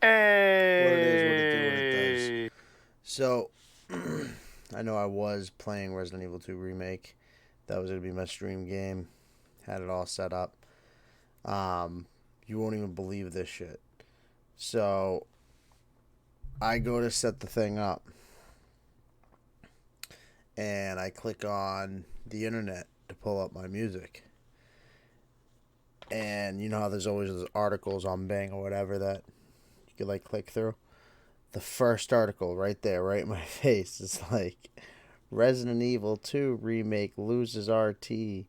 What it is, what it do, what it does. Hey. So, I know I was playing Resident Evil 2 Remake. That was going to be my stream game. Had it all set up. You won't even believe this shit. So, I go to set the thing up. and I click on the internet to pull up my music. And you know how there's always those articles on Bing or whatever that you could like click through? The first article right there, right in my face, is like Resident Evil 2 remake loses RT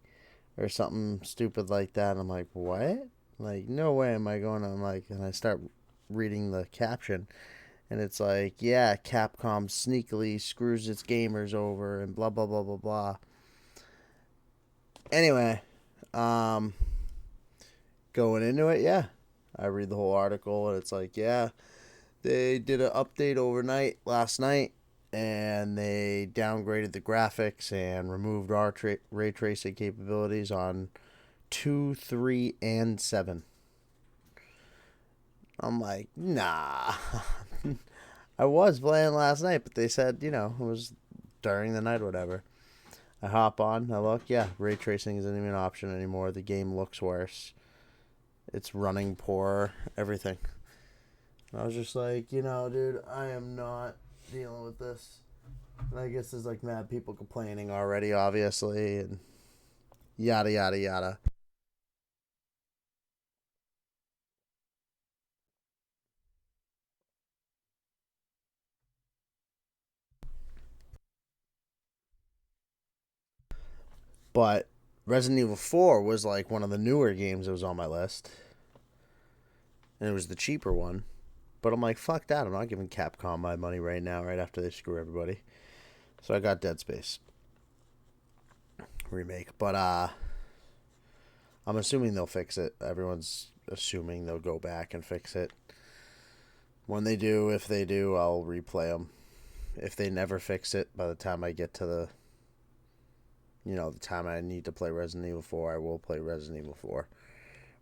or something stupid like that. And I'm like, what? Like, no way am I going to, I'm like, and I start reading the caption, and it's like, yeah, Capcom sneakily screws its gamers over and blah, blah, blah, blah, blah. Anyway, um, going into it, yeah. I read the whole article, and it's like, yeah, they did an update overnight last night, and they downgraded the graphics and removed our ray tracing capabilities on 2, 3, and 7. I'm like, nah. I was playing last night, but they said, it was during the night or whatever. I hop on, I look, yeah, ray tracing isn't even an option anymore. The game looks worse. It's running poorer, everything. And I was just like, dude, I am not dealing with this. And I guess there's like mad people complaining already, obviously, and yada, yada, yada. But Resident Evil 4 was like one of the newer games that was on my list. And it was the cheaper one. But I'm like, fuck that. I'm not giving Capcom my money right now, right after they screw everybody. So I got Dead Space remake. But I'm assuming they'll fix it. Everyone's assuming they'll go back and fix it. When they do, if they do, I'll replay them. If they never fix it, by the time I get to the time I need to play Resident Evil 4, I will play Resident Evil 4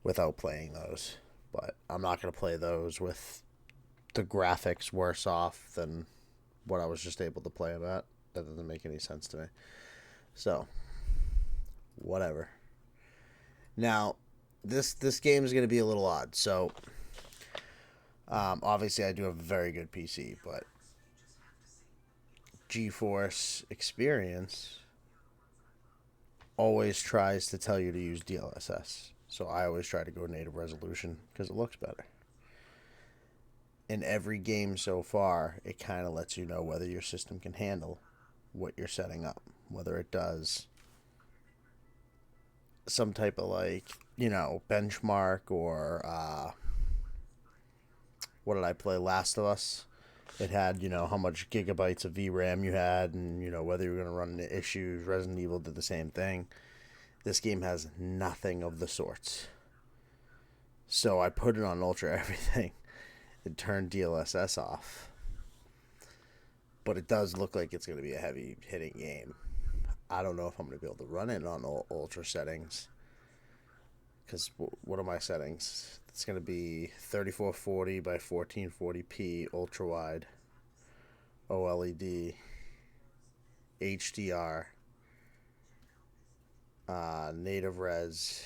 without playing those. But I'm not going to play those with the graphics worse off than what I was just able to play them at. That doesn't make any sense to me. So, whatever. Now, this game is going to be a little odd. So, obviously, I do have a very good PC, but GeForce Experience always tries to tell you to use DLSS. So I always try to go native resolution because it looks better. In every game so far, it kind of lets you know whether your system can handle what you're setting up, whether it does some type of benchmark or what did I play? Last of Us. It had, how much gigabytes of VRAM you had and, whether you were going to run into issues. Resident Evil did the same thing. This game has nothing of the sorts. So I put it on ultra everything and turned DLSS off. But it does look like it's going to be a heavy hitting game. I don't know if I'm going to be able to run it on ultra settings. Because what are my settings? It's going to be 3440 by 1440p ultra wide, OLED, HDR, native res,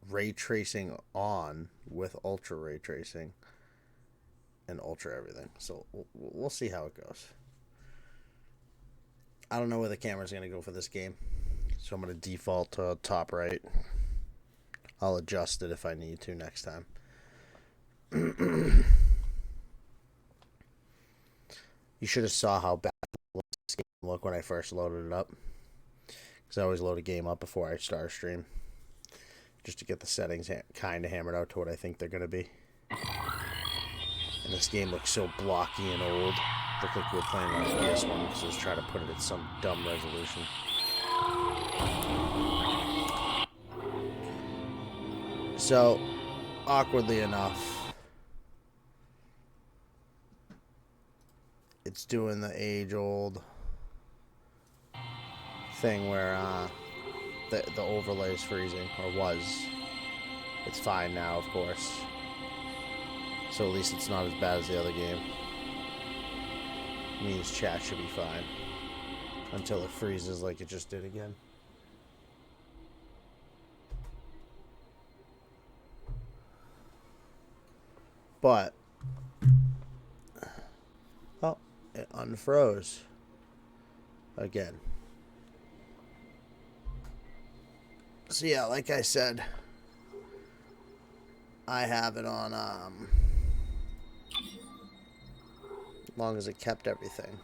ray tracing on with ultra ray tracing, and ultra everything. So we'll see how it goes. I don't know where the camera's going to go for this game, so I'm going to default to top right. I'll adjust it if I need to next time. You should have saw how bad this game looked when I first loaded it up. Because I always load a game up before I start a stream. Just to get the settings kind of hammered out to what I think they're going to be. And this game looks so blocky and old. Looked like we were playing on a PS1 because I was trying to put it at some dumb resolution. So, awkwardly enough, it's doing the age-old thing where the overlay is freezing, or was. It's fine now, of course. So at least it's not as bad as the other game. Means chat should be fine. Until it freezes like it just did again. But, oh, it unfroze. again. So yeah, like I said, I have it on as long as it kept everything.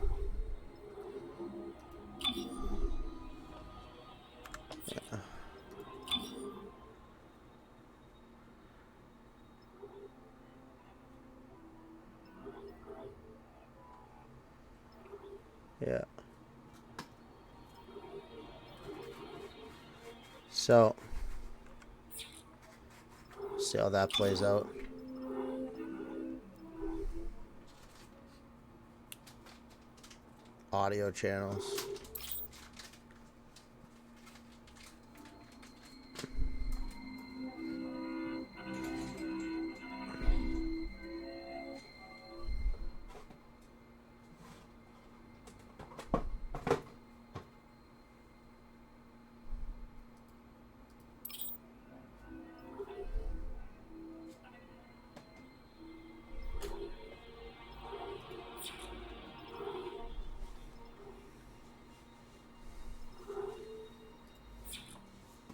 Yeah. Yeah. So, see how that plays out. Audio channels.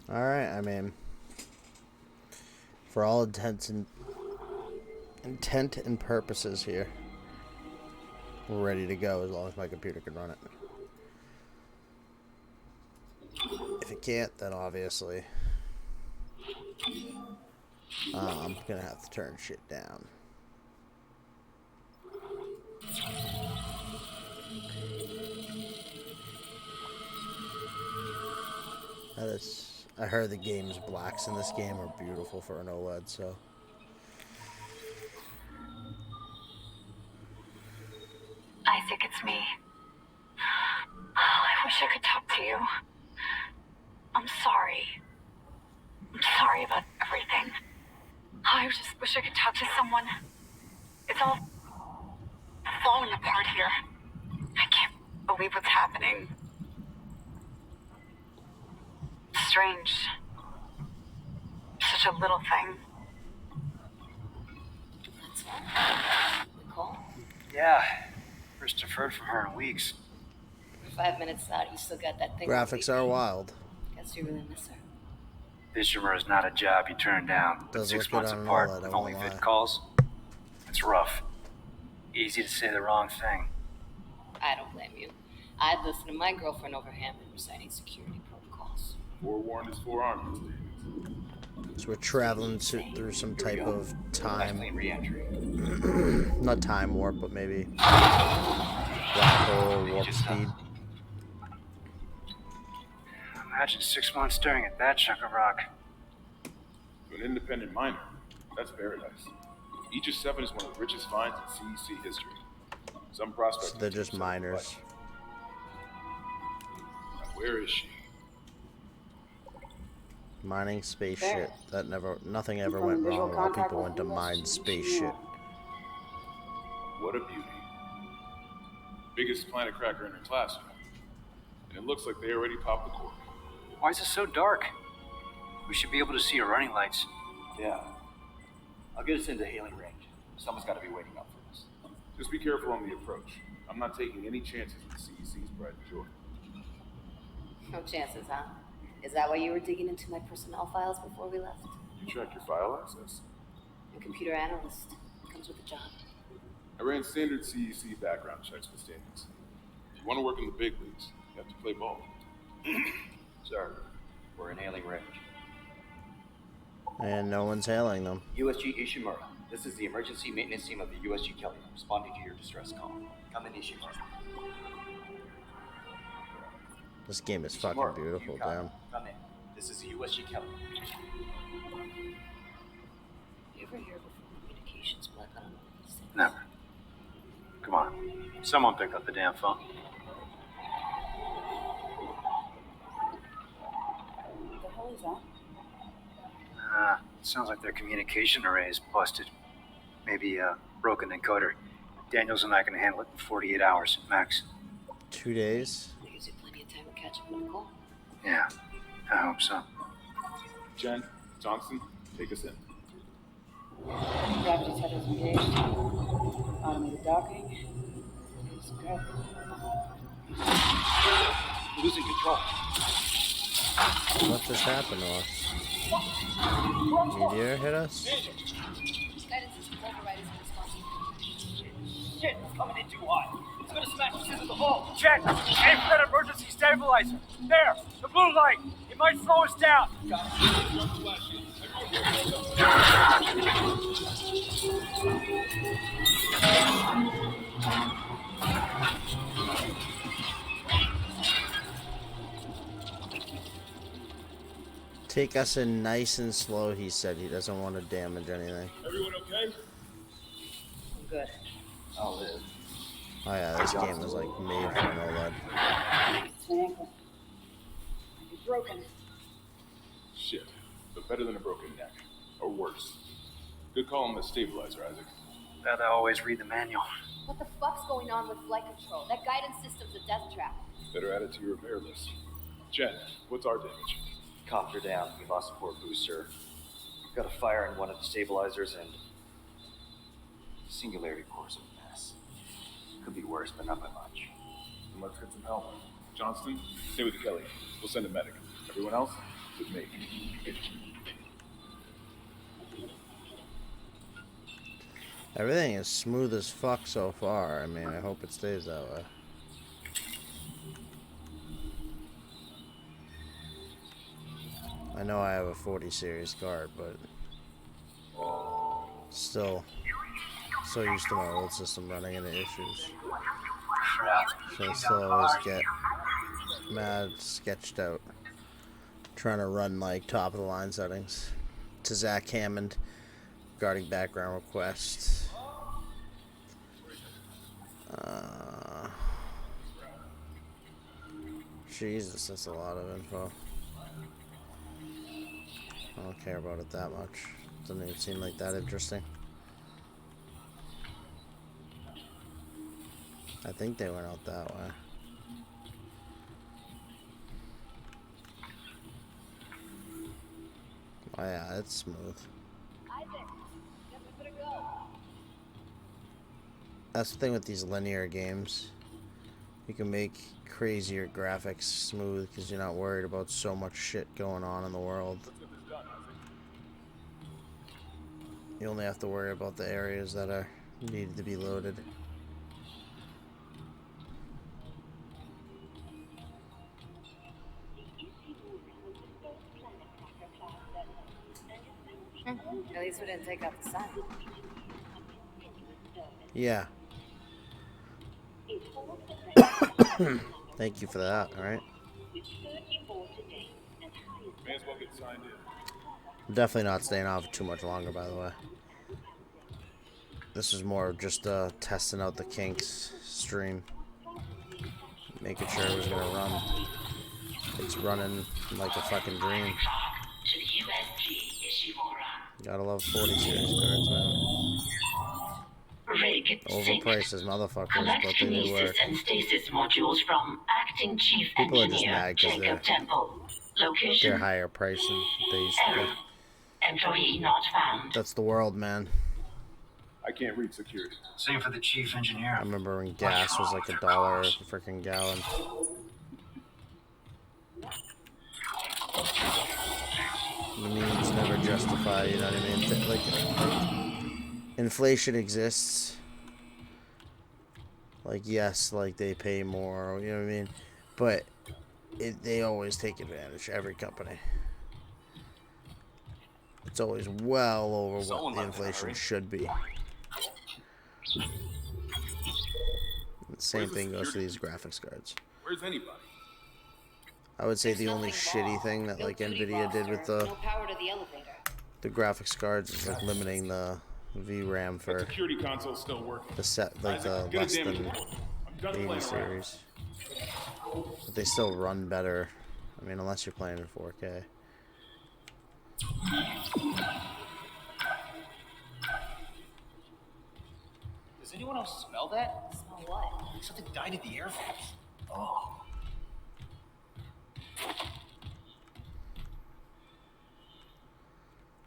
Alright, I mean, for all intent and purposes here, we're ready to go as long as my computer can run it. If it can't, then obviously I'm gonna have to turn shit down. I heard the game's blacks in this game are beautiful for an OLED, so. Isaac, it's me. Oh, I wish I could talk to you. I'm sorry. I'm sorry about everything. I just wish I could talk to someone. It's all falling apart here. I can't believe what's happening. Strange. Such a little thing. Nicole? Yeah. First I've heard from her in weeks. 5 minutes out, you still got that thing. Graphics are wild. Guess you really miss her. Fishermer is not a job you turn down. But Does 6 look good months on an apart OLED, I with won't only lie. vid calls. It's rough. Easy to say the wrong thing. I don't blame you. I'd listen to my girlfriend over him and reciting security protocols. Forewarned is forearmed. So we're traveling through some type of time, re-entry. not time warp, but maybe black hole warp speed. Imagine 6 months staring at that chunk of rock. To an independent miner, that's paradise. Aegis 7 is one of the richest finds in CEC history. Some prospects. So they're just miners. Now, where is she? Mining space shit. Nothing ever went wrong while people went to mine space shit. What a beauty. Biggest planet cracker in her class. And it looks like they already popped the cork. Why is it so dark? We should be able to see her running lights. Yeah. I'll get us into hailing range. Someone's got to be waiting up for us. Just be careful on the approach. I'm not taking any chances with CEC's pride and joy. No chances, huh? Is that why you were digging into my personnel files before we left? You track your file access? I'm a computer analyst. Comes with the job. I ran standard CEC background checks with standards. If you want to work in the big leagues, you have to play ball. Sir, we're in hailing range. And no one's hailing them. USG Ishimura. This is the emergency maintenance team of the USG Kelly, responding to your distress call. Come in, Ishimura. This game is Ishimura, fucking beautiful, you got it. damn. Come in. This is the USG Kelly. You ever hear of a communications blackout on these things? Never. Come on. Someone pick up the damn phone. What the hell is that? Sounds like their communication array is busted. Maybe a broken encoder. Daniels and I can handle it in 48 hours, max. 2 days? Gives you plenty of time to catch up with Nicole. Yeah, I hope so. Jen, Johnson, take us in. Gravity tethers engaged. Automated docking. Some gravity. losing control. What just happened to us? Meteor hit us? Guidance system override isn't responsive. Shit, it's coming in too hot. It's gonna smash us into the hull. Jet, aim for that emergency stabilizer. There, the blue light. It might slow us down. Got it. Take us in nice and slow, he said. He doesn't want to damage anything. Everyone okay? I'm good. I'll live. Oh yeah, this game was like made for an OLED. It's my ankle. It's broken. Shit. But better than a broken neck. Or worse. Good call on the stabilizer, Isaac. Gotta always read the manual. What the fuck's going on with flight control? That guidance system's a death trap. Better add it to your repair list. Jen, what's our damage? Copter down. We lost a port booster. Got a fire in one of the stabilizers and singularity core's a mess. Could be worse, but not by much. Then let's get some help. Johnston, stay with Kelly. We'll send a medic. Everyone else, with me. Everything is smooth as fuck so far. I mean, I hope it stays that way. I know I have a 40 series card, but still so used to my old system running into issues. So I still always get mad sketched out trying to run like top of the line settings. To Zach Hammond regarding background requests. Jesus, that's a lot of info. I don't care about it that much. Doesn't even seem like that interesting. I think they went out that way. Oh yeah, it's smooth. That's the thing with these linear games. You can make crazier graphics smooth because you're not worried about so much shit going on in the world. You only have to worry about the areas that are needed to be loaded. At least we didn't take out the sun. Yeah. Thank you for that, alright? May as well get signed in. I'm definitely not staying on for too much longer, by the way. This is more of just testing out the kinks stream. Making sure it was gonna run. It's running like a fucking dream. Gotta love 40 series cards, man. Overpriced as motherfuckers, but they do work. And stasis modules from Acting Chief People are just Engineer mad because Jacob Temple. Location they're higher priced than they used to be. Employee not found. That's the world, man. I can't read security. Same for the chief engineer. I remember when gas was like $1 a freaking gallon. The means never justify, you know what I mean? Like inflation exists. Like, yes, like they pay more, you know what I mean? But they always take advantage, every company. It's always well over what the inflation should be. The same thing goes for these graphics cards. Where's anybody? I would say the only shitty thing that like Nvidia did with No power to the elevator. the graphics cards is like limiting the VRAM That for security console's still working. the set, like the Get a less damage than report. I'm done 80 playing around. series. But they still run better. I mean, unless you're playing in 4K. Does anyone else smell that? Smell what? Something died at the air vents. Oh.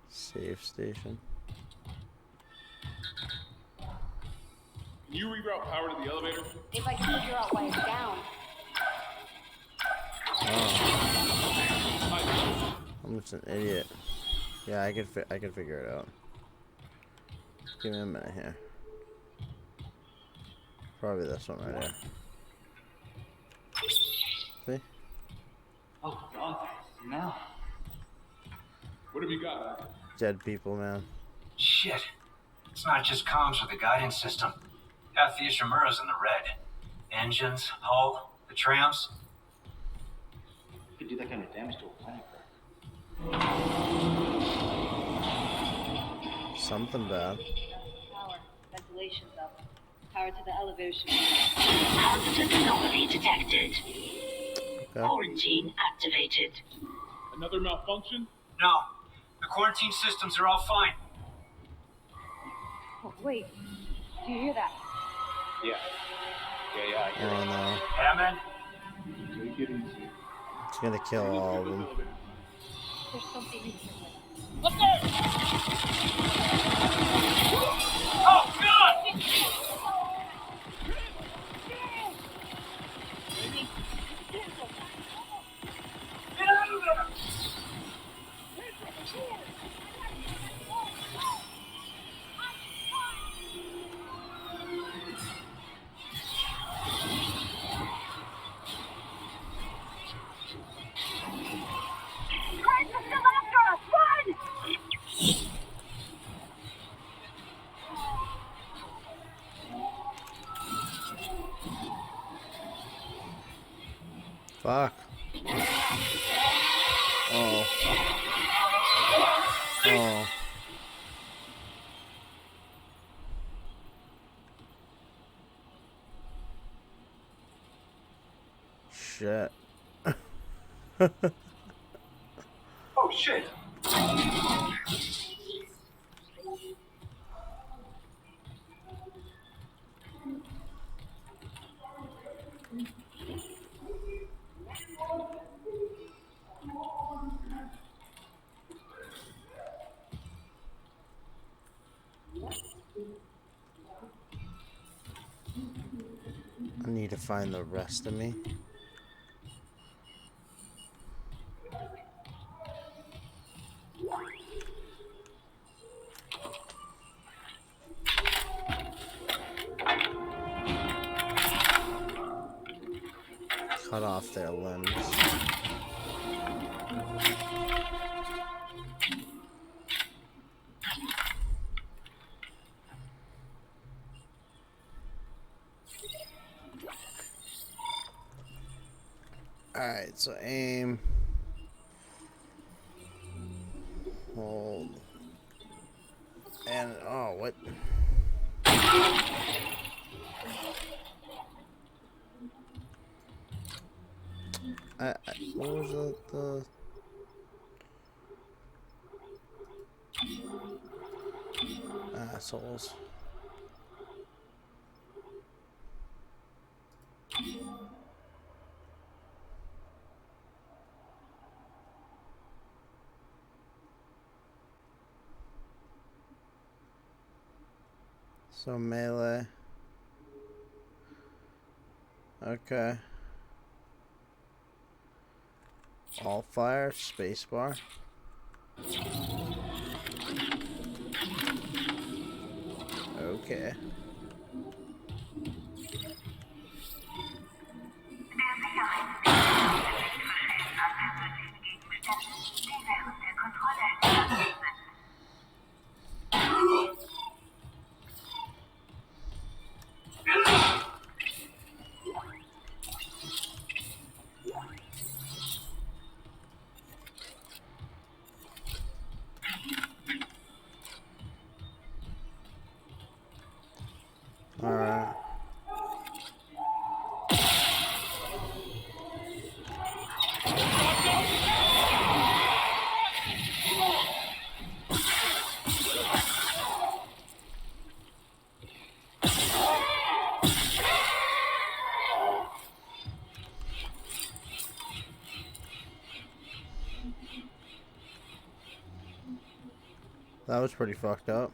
Save station. Can you reroute power to the elevator? If I can figure out why it's down. I'm just an idiot. Yeah, I could figure it out. Give me a minute here. Probably this one right here. See? Oh, God. Now. What have you got, man? Dead people, man. Shit. It's not just comms or the guidance system. Half the Ishimura's in the red. Engines, hull, the trams. Could do that kind of damage to a planet cracker. Something bad. Power. Ventilation's up. Power to the elevator should be. Hazardous anomaly detected. Okay. Quarantine activated. Another malfunction? No. The quarantine systems are all fine. Oh, wait. Do you hear that? Yeah. I hear Oh it. no. Yeah, man. Take it easy. It's gonna kill all of them. There's something in here. Oh, God! Get out of there! Christ is still after us! Run! Fuck. Oh. Oh. Shit. Oh, shit. I need to find the rest of me. Cut off their limbs. Alright, so aim. Hold. And, oh, what? What was the assholes? So melee. Okay. All fire, spacebar. Okay. Alright. That was pretty fucked up.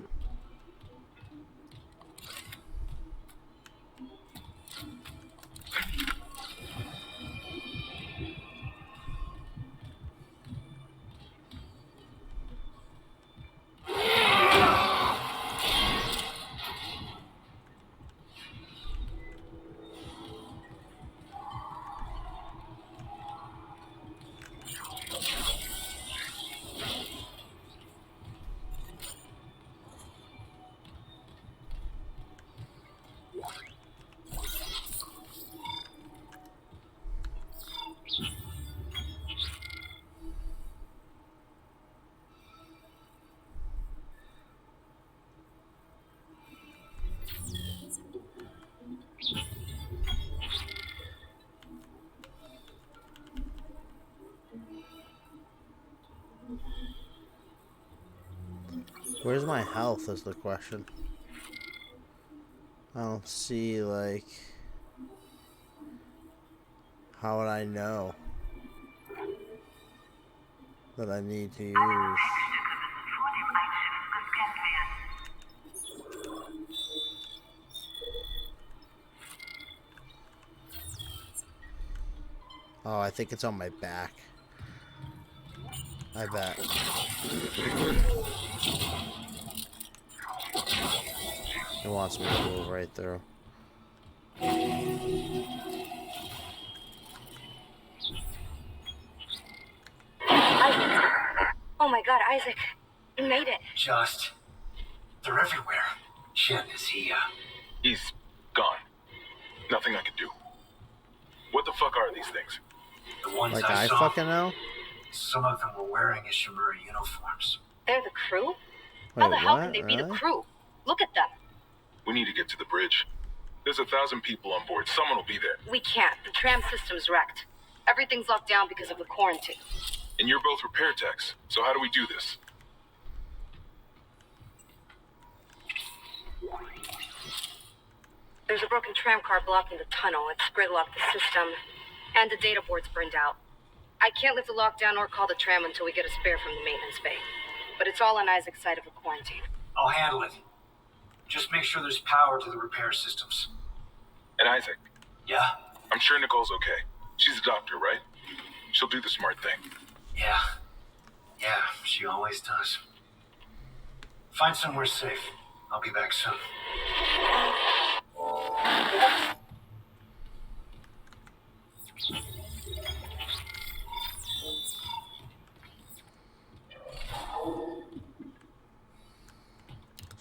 Where's my health is the question. I don't see, like... How would I know that I need to use... Oh, I think it's on my back. I bet. It wants me to move right through. Oh my god, Isaac. You made it. Just. They're everywhere. Shin, is he, He's gone. Nothing I can do. What the fuck are these things? the ones Like I I saw? fucking know? Some of them were wearing Ishimura uniforms. They're the crew? Wait, How the hell what? can they be the Really? crew? Look at them. We need to get to the bridge. There's 1,000 people on board. Someone will be there. We can't. The tram system's wrecked. Everything's locked down because of the quarantine. And you're both repair techs. So how do we do this? There's a broken tram car blocking the tunnel. It's gridlocked the system. And the data board's burned out. I can't lift the lockdown or call the tram until we get a spare from the maintenance bay. But it's all on Isaac's side of the quarantine. I'll handle it. Just make sure there's power to the repair systems. And Isaac, Yeah? I'm sure Nicole's okay. She's a doctor, right? She'll do the smart thing. Yeah. Yeah, she always does. Find somewhere safe. I'll be back soon.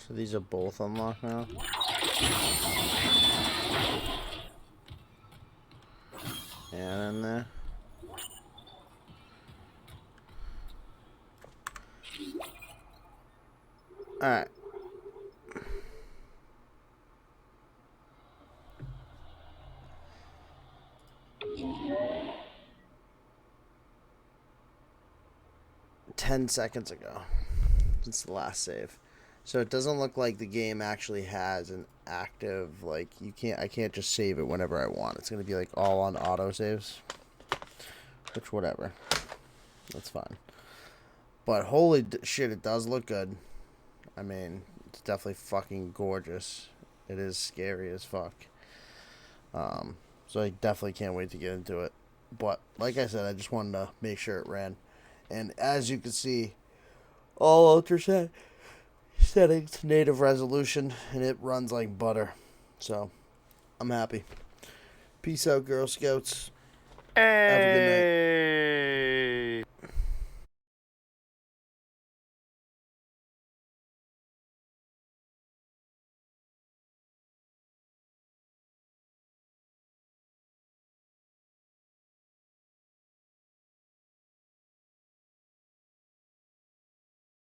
So these are both unlocked now? And in there. Alright. $10 ago. Since the last save. So it doesn't look like the game actually has an active, like, I can't just save it whenever I want. It's going to be like all on autosaves. Which, whatever. That's fine. But holy shit, it does look good. I mean, it's definitely fucking gorgeous. It is scary as fuck. So I definitely can't wait to get into it. But, like I said, I just wanted to make sure it ran. And as you can see, all ultra settings, native resolution, and it runs like butter. So, I'm happy. Peace out, Girl Scouts. Have a good night.